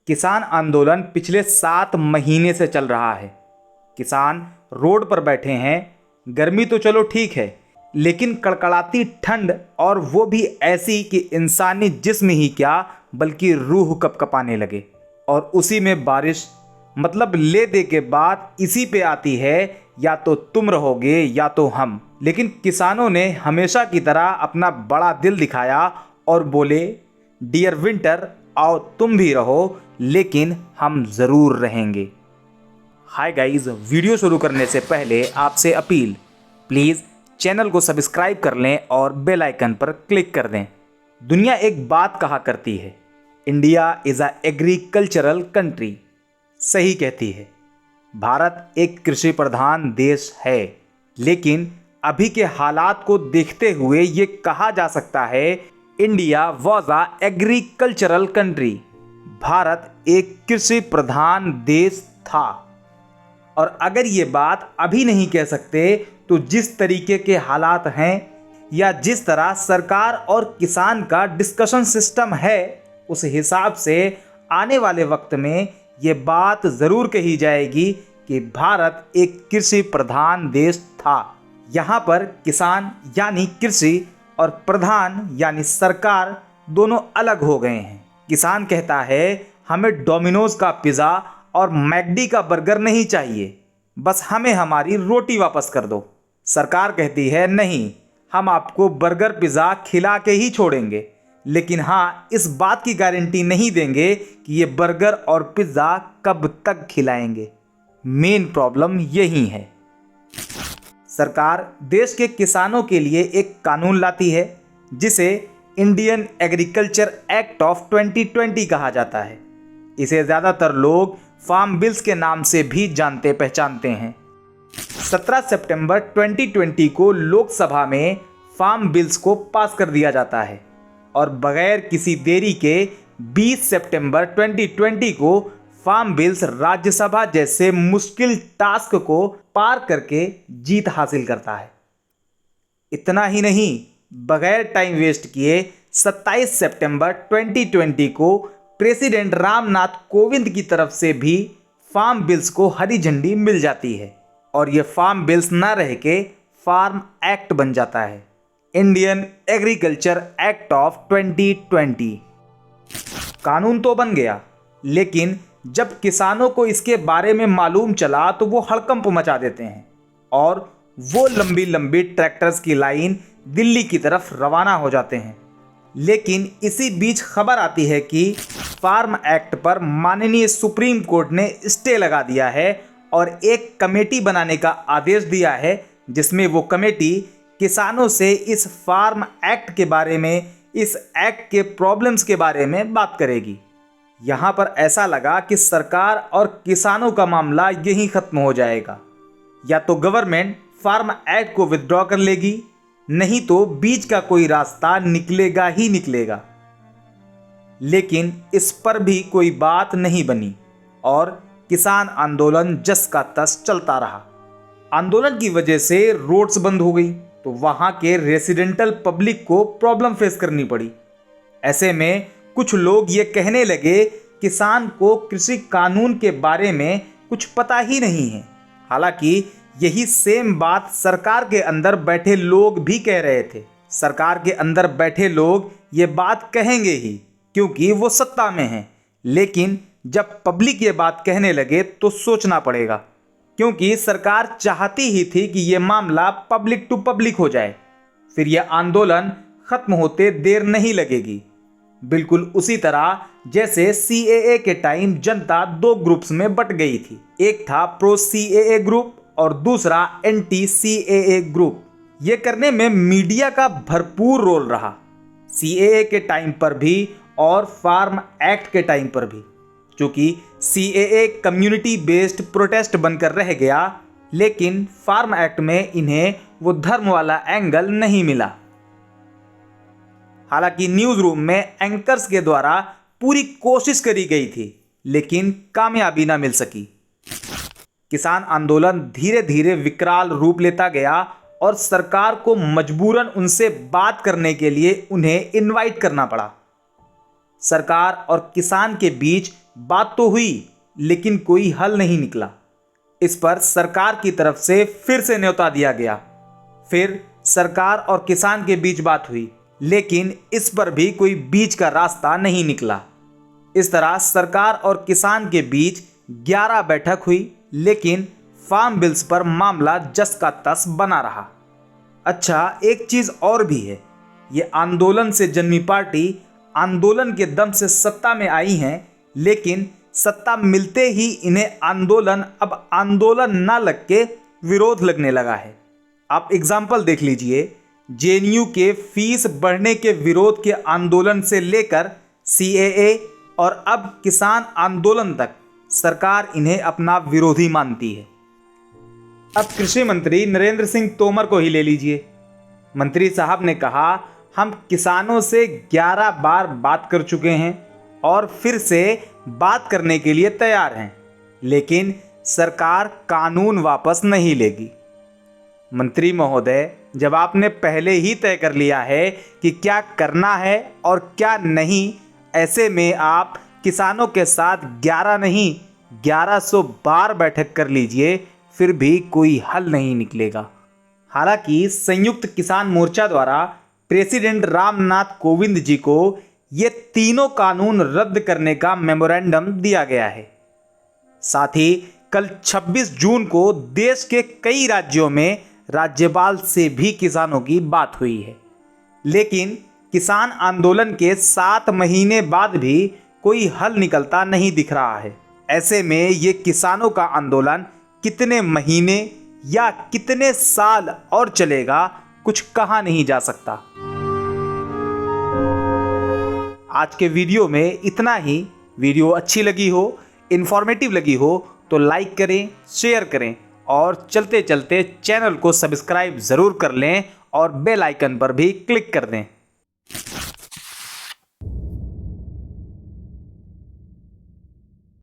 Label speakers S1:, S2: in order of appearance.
S1: किसान आंदोलन पिछले 7 महीने से चल रहा है। किसान रोड पर बैठे हैं। गर्मी तो चलो ठीक है, लेकिन कड़कड़ाती ठंड, और वो भी ऐसी कि इंसानी जिस्म ही क्या बल्कि रूह कपकपाने लगे। और उसी में बारिश, मतलब ले दे के बात इसी पे आती है, या तो तुम रहोगे या तो हम। लेकिन किसानों ने हमेशा की तरह अपना बड़ा दिल दिखाया और बोले, डियर विंटर आओ तुम भी रहो, लेकिन हम ज़रूर रहेंगे। हाय गाइस, वीडियो शुरू करने से पहले आपसे अपील, प्लीज़ चैनल को सब्सक्राइब कर लें और बेल आइकन पर क्लिक कर दें। दुनिया एक बात कहा करती है, India is a agricultural country. सही कहती है। भारत एक कृषि प्रधान देश है, लेकिन अभी के हालात को देखते हुए ये कहा जा सकता है, India was a agricultural country. Bharat एक कृषि प्रधान देश था। और अगर ये बात अभी नहीं कह सकते, तो जिस तरीके के हालात हैं या जिस तरह सरकार और किसान का डिस्कशन सिस्टम है, उस हिसाब से आने वाले वक्त में ये बात ज़रूर कही जाएगी कि भारत एक कृषि प्रधान देश था। यहाँ पर किसान यानी कृषि और प्रधान यानी सरकार दोनों अलग हो गए हैं। किसान कहता है, हमें डोमिनोज का पिज़्ज़ा और मैकडी का बर्गर नहीं चाहिए, बस हमें हमारी रोटी वापस कर दो। सरकार कहती है, नहीं, हम आपको बर्गर पिज़्ज़ा खिला के ही छोड़ेंगे, लेकिन हाँ, इस बात की गारंटी नहीं देंगे कि ये बर्गर और पिज़्ज़ा कब तक खिलाएंगे। मेन प्रॉब्लम यही है। सरकार देश के किसानों के लिए एक कानून लाती है, जिसे इंडियन एग्रीकल्चर एक्ट ऑफ 2020 कहा जाता है। इसे ज़्यादातर लोग फार्म बिल्स के नाम से भी जानते पहचानते हैं। 17 सितंबर 2020 को लोकसभा में फार्म बिल्स को पास कर दिया जाता है, और बगैर किसी देरी के 20 सितंबर 2020 को फार्म बिल्स राज्यसभा जैसे मुश्किल टास्क को पार करके जीत हासिल करता है। इतना ही नहीं, बगैर टाइम वेस्ट किए 27 सितंबर 2020 को प्रेसिडेंट रामनाथ कोविंद की तरफ से भी फार्म बिल्स को हरी झंडी मिल जाती है, और ये फार्म बिल्स ना रह के फार्म एक्ट बन जाता है, इंडियन एग्रीकल्चर एक्ट ऑफ 2020। कानून तो बन गया, लेकिन जब किसानों को इसके बारे में मालूम चला तो वो हड़कंप मचा देते हैं, और वो लंबी लंबी ट्रैक्टर्स की लाइन दिल्ली की तरफ रवाना हो जाते हैं। लेकिन इसी बीच खबर आती है कि फार्म एक्ट पर माननीय सुप्रीम कोर्ट ने स्टे लगा दिया है और एक कमेटी बनाने का आदेश दिया है, जिसमें वो कमेटी किसानों से इस फार्म एक्ट के बारे में, इस एक्ट के प्रॉब्लम्स के बारे में बात करेगी। यहाँ पर ऐसा लगा कि सरकार और किसानों का मामला यहीं ख़त्म हो जाएगा। या तो गवर्नमेंट फार्म एक्ट को विथड्रॉ कर लेगी, नहीं तो बीच का कोई रास्ता निकलेगा ही निकलेगा। लेकिन इस पर भी कोई बात नहीं बनी, और किसान आंदोलन जस का तस चलता रहा। आंदोलन की वजह से रोड्स बंद हो गई, तो वहाँ के रेसिडेंटल पब्लिक को प्रॉब्लम फेस करनी पड़ी। ऐसे में कुछ लोग ये कहने लगे, किसान को कृषि कानून के बारे में कुछ पता ही नहीं है। हालांकि यही सेम बात सरकार के अंदर बैठे लोग भी कह रहे थे। सरकार के अंदर बैठे लोग ये बात कहेंगे ही, क्योंकि वो सत्ता में हैं। लेकिन जब पब्लिक ये बात कहने लगे तो सोचना पड़ेगा, क्योंकि सरकार चाहती ही थी कि ये मामला पब्लिक टू पब्लिक हो जाए, फिर यह आंदोलन खत्म होते देर नहीं लगेगी। बिल्कुल उसी तरह जैसे CAA के टाइम जनता 2 ग्रुप्स में बट गई थी। एक था प्रो CAA ग्रुप और दूसरा एंटी CAA ग्रुप। ये करने में मीडिया का भरपूर रोल रहा, CAA के टाइम पर भी और फार्म एक्ट के टाइम पर भी। चूँकि CAA कम्युनिटी बेस्ड प्रोटेस्ट बनकर रह गया, लेकिन फार्म एक्ट में इन्हें वो धर्म वाला एंगल नहीं मिला। हालांकि न्यूज़ रूम में एंकर्स के द्वारा पूरी कोशिश करी गई थी, लेकिन कामयाबी ना मिल सकी। किसान आंदोलन धीरे धीरे विकराल रूप लेता गया, और सरकार को मजबूरन उनसे बात करने के लिए उन्हें इनवाइट करना पड़ा। सरकार और किसान के बीच बात तो हुई लेकिन कोई हल नहीं निकला। इस पर सरकार की तरफ से फिर से न्योता दिया गया। फिर सरकार और किसान के बीच बात हुई लेकिन इस पर भी कोई बीच का रास्ता नहीं निकला। इस तरह सरकार और किसान के बीच 11 बैठक हुई लेकिन फार्म बिल्स पर मामला जस का तस बना रहा। अच्छा, एक चीज और भी है, ये आंदोलन से जन्मी पार्टी आंदोलन के दम से सत्ता में आई हैं, लेकिन सत्ता मिलते ही इन्हें आंदोलन अब आंदोलन ना लग के विरोध लगने लगा है। आप एग्जाम्पल देख लीजिए, जेएनयू के फीस बढ़ने के विरोध के आंदोलन से लेकर सीएए और अब किसान आंदोलन तक सरकार इन्हें अपना विरोधी मानती है। अब कृषि मंत्री नरेंद्र सिंह तोमर को ही ले लीजिए। मंत्री साहब ने कहा, हम किसानों से 11 बार बात कर चुके हैं और फिर से बात करने के लिए तैयार हैं, लेकिन सरकार कानून वापस नहीं लेगी। मंत्री महोदय, जब आपने पहले ही तय कर लिया है कि क्या करना है और क्या नहीं, ऐसे में आप किसानों के साथ 11 नहीं 1100 बार बैठक कर लीजिए, फिर भी कोई हल नहीं निकलेगा। हालांकि संयुक्त किसान मोर्चा द्वारा प्रेसिडेंट रामनाथ कोविंद जी को ये तीनों कानून रद्द करने का मेमोरेंडम दिया गया है। साथ ही कल 26 जून को देश के कई राज्यों में राज्यपाल से भी किसानों की बात हुई है, लेकिन किसान आंदोलन के 7 महीने बाद भी कोई हल निकलता नहीं दिख रहा है। ऐसे में ये किसानों का आंदोलन कितने महीने या कितने साल और चलेगा, कुछ कहा नहीं जा सकता। आज के वीडियो में इतना ही। वीडियो अच्छी लगी हो, इंफॉर्मेटिव लगी हो तो लाइक करें, शेयर करें और चलते चलते चैनल को सब्सक्राइब ज़रूर कर लें और बेल आइकन पर भी क्लिक कर दें।